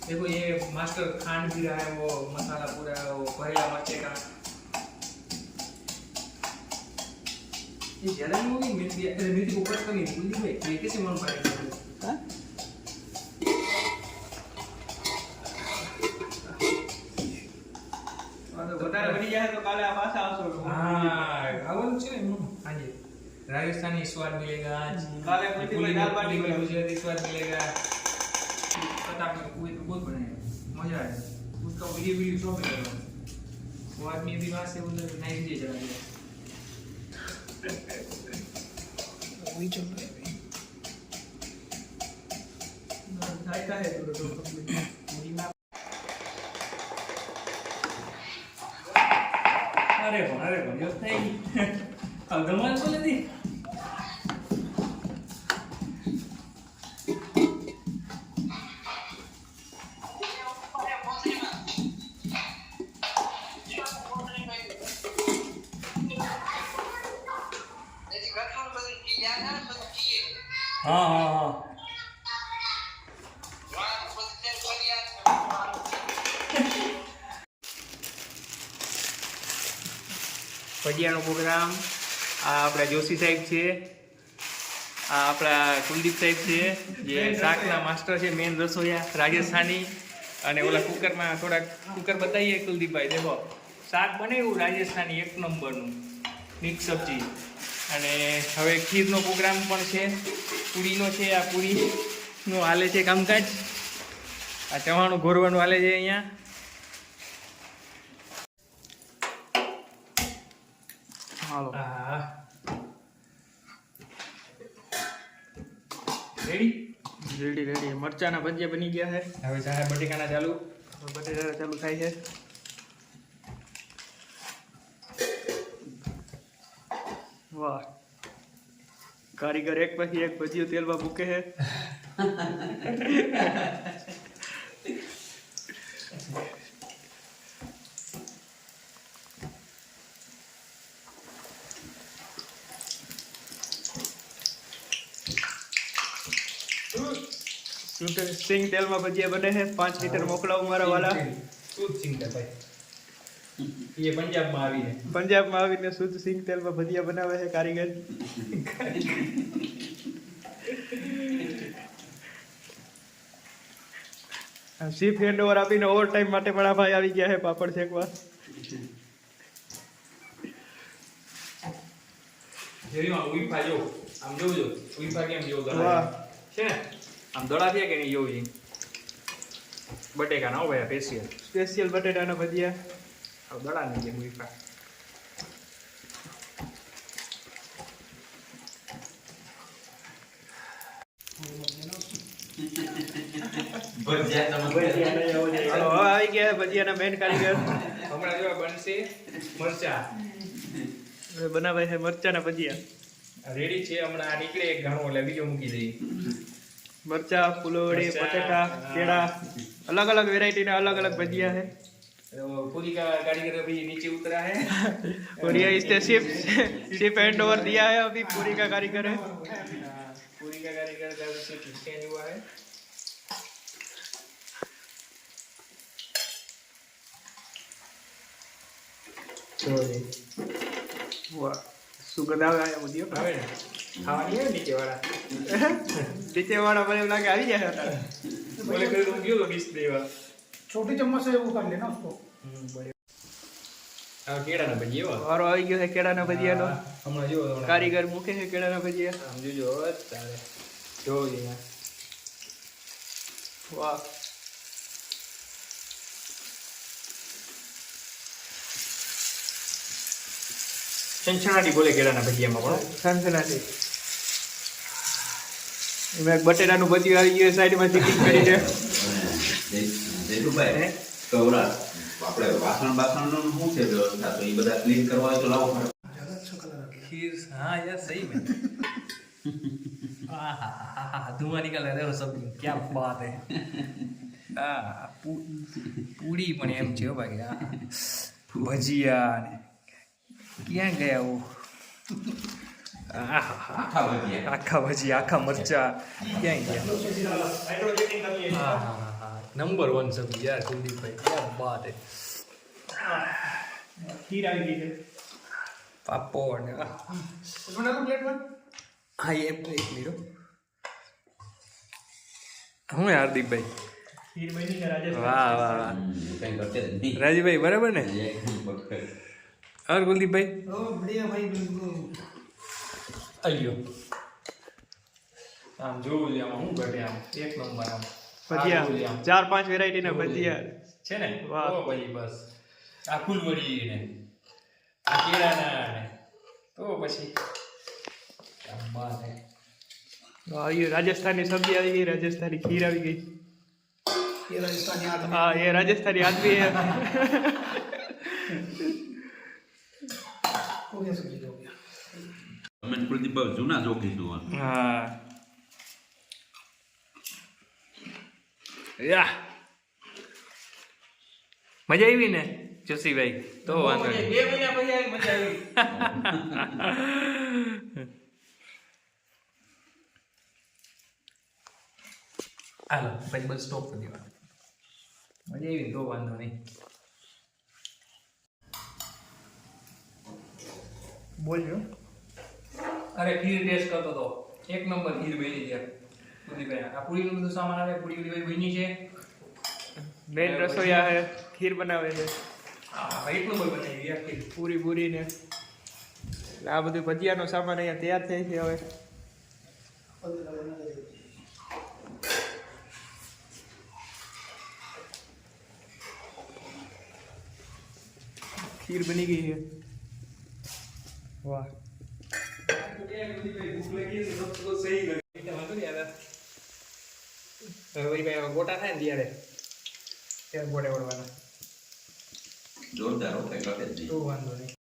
देखो ये मास्टर खांड भी रहा है, वो मसाला पूरा वो भरेला मरचे का ये ज्यादा नहीं होगी मिर्ची। अरे मिर्ची को ऊपर कमी नहीं बुल्ली भाई, ये कैसे मन पाएगा? हाँ बतारे बनी जाए तो काले आप आशा आवशो। हाँ आवल છે ને આજે राजस्थानी स्वाद मिलेगा आज, काले मीठी में दाल बाटी पूरी मिलेगा। गुजराती स्वाद मिलेगा। पता नहीं कोई तो बहुत बनाएगा, मजा आएगा उसका वीडियो वीडियो शो मिलेगा। वो आदमी भी वहां से उधर नाइट जे चला गया वही चल रहा है जायका है तो पूरी में। अरे पण यो થઈ अब धमाल को ले दी हाँ हाँ हाँ ભજીયાનો પ્રોગ્રામ આ આપણા જોશી સાહેબ છે, આ આપણા કુલદીપ સાહેબ છે જે શાકના માસ્ટર છે, મેન રસોઈયા રાજસ્થાની। અને ઓલા કુકરમાં થોડાક કુકર બતાવીએ કુલદીપભાઈ, દેખો શાક બનાવ્યું રાજસ્થાની એક નંબરનું મિક્સ સબ્જી। અને હવે ખીરનો પ્રોગ્રામ પણ છે, પૂરીનો છે, આ પૂરીનું હાલે છે કામકાજ, આ ચવાણું ઘોરવાનું હાલે છે અહીંયા। હાલો રેડી રેડી રેડી મરચાના ભજીયા બની ગયા છે। હવે ચાહે બટેકાના ચાલુ, બટેકા ચાલુ થાય છે। વાહ, કારીગર એક પછી એક ભજીયું તેલમાં મૂકે છે। शुद्ध सिंग तेल में भजिया बने हैं। 5 लीटर मोकलाऊ मारा वाला शुद्ध सिंग तेल भाई, ये पंजाब में आवी है, पंजाब में आवी ने शुद्ध सिंग तेल में भजिया बनावे है कारीगर। शीफ हैंड ओवर आपीने ओवर टाइम माटे बड़ा भाई આવી ગયા है पापड़ शेकवा। જેરી માં ઉઈફા જો આમ જોજો ઉઈફા કેમ જો દળા છે ને આમ દળા થયા કે નહીં જોવું છે। બટેકા ના ભાઈ સ્પેશિયલ સ્પેશિયલ બટેટાના ભજીયા આવ દળા નહીં છે ઉઈફા। હાલો હવે આવી ગયા ભજીયાના મેન કારીગર, હમણાં જો બનશે મરચા, બનાવે છે મરચાના ભજીયા રેડી છે। હમણાં આ નીકળે એક ઘણો એટલે બીજો મૂકી દઈએ। मरचा फुलौड़ी बटेटा केड़ा अलग अलग वेराइटी ना अलग अलग भजिया है। पूरी का कारीगर अभी नीचे उतरा है और ये इसने शिप हैंड ओवर दिया है, अभी पूरी का कारीगर है। पूरी का कारीगर का शिप चेंज हुआ है। वाह सुगंध आया मुझे भावे ना खावानी है नीचे वाला नीचे वाला बड़े लगा के आ ही जाता है। बोले कर तुम क्यों लो डिस्प्ले वाला छोटी चम्मच से वो कर लेना उसको। बड़े आ केड़ा ना भजिया और आई गयो है केड़ा ना भजिया नो हमने जो कारीगर मुके है केड़ा ना भजिया हम जो तारे जो ये वाह सनसनाटी बोले केड़ा ना भजिया में पण सनसनाटी मैं बटेटा નું ભજીયું આવી ગયું સાઈડ માં ચીકિંગ કરીને જેઠુભાઈ તો ઓલા આપણે વાસણ નું શું છે વ્યવસ્થા, તો એ બધા ક્લીન કરવા હોય તો લાવો खीर। हाँ यार सही में धुआं निकल रहा है सब, क्या बात है। पूरी पण एम छे भाई, भजिया ने क्या गया वो आखा भजिया आखा मरचा क्या गया। हाँ हाँ हाँ नंबर 1 सब्जी यार कुलदीप भाई क्या बात है ખીર આવી ગઈ છે पापड़ બનાવું પ્લેટમાં हाँ ये एक मिनट हूँ हार्दिक भाई ખીર બની છે રાજેશ वाह वाह वाह કઈ કરતે જ નહીં राजीव भाई बराबर ने એકદમ perfect. और कुलदीप भाई ઓ બઢિયા ભાઈ બિલકુલ अयो આમ જોવું લે આમાં હું ઘટે આમ એક નંબર આમ ભજીયા 4-5 વેરાયટી ના ભજીયા છે ને વાહ. તો પછી બસ આ ફૂલવડી ને આ કેળાના ને તો પછી क्या बात है ये राजस्थानी सब्जी आ गई राजस्थानी खीर आ गई ये राजस्थानी आदमी हाँ ये राजस्थानी आदमी है हो गया सब्जी हो गया અમે કુલદીપ ભાઈ જૂના જોખી છું हाँ या मजा आई ने जोशी भाई तो वांधो नहीं 2 महीना પછી આવી મજા આવી હાલો પછી બસ સ્ટોપ કરી દેવાનો મજા આવી તો વાંધો નહીં बोलो અરે ખીર ટેસ્ટ કરતો તો એક નંબર ખીર બની છે કુલદીપભાઈ આ પૂરીનું બધું સામાન આવે પૂરી બધી બની છે मेन रसोईया है खीर बनावे है હા એક નંબર બનાવી આ ખીર पूरी पूरी ने आ બધું ભજીયાનો સામાન અહીંયા તૈયાર થાય છે હવે खीर बनी गई है वाह ગોટા થાય ને ત્યારે ત્યારે ગોટે વળવાના જોરદાર હો કઈ ઘટે જ નહીં તો વાંધો નહીં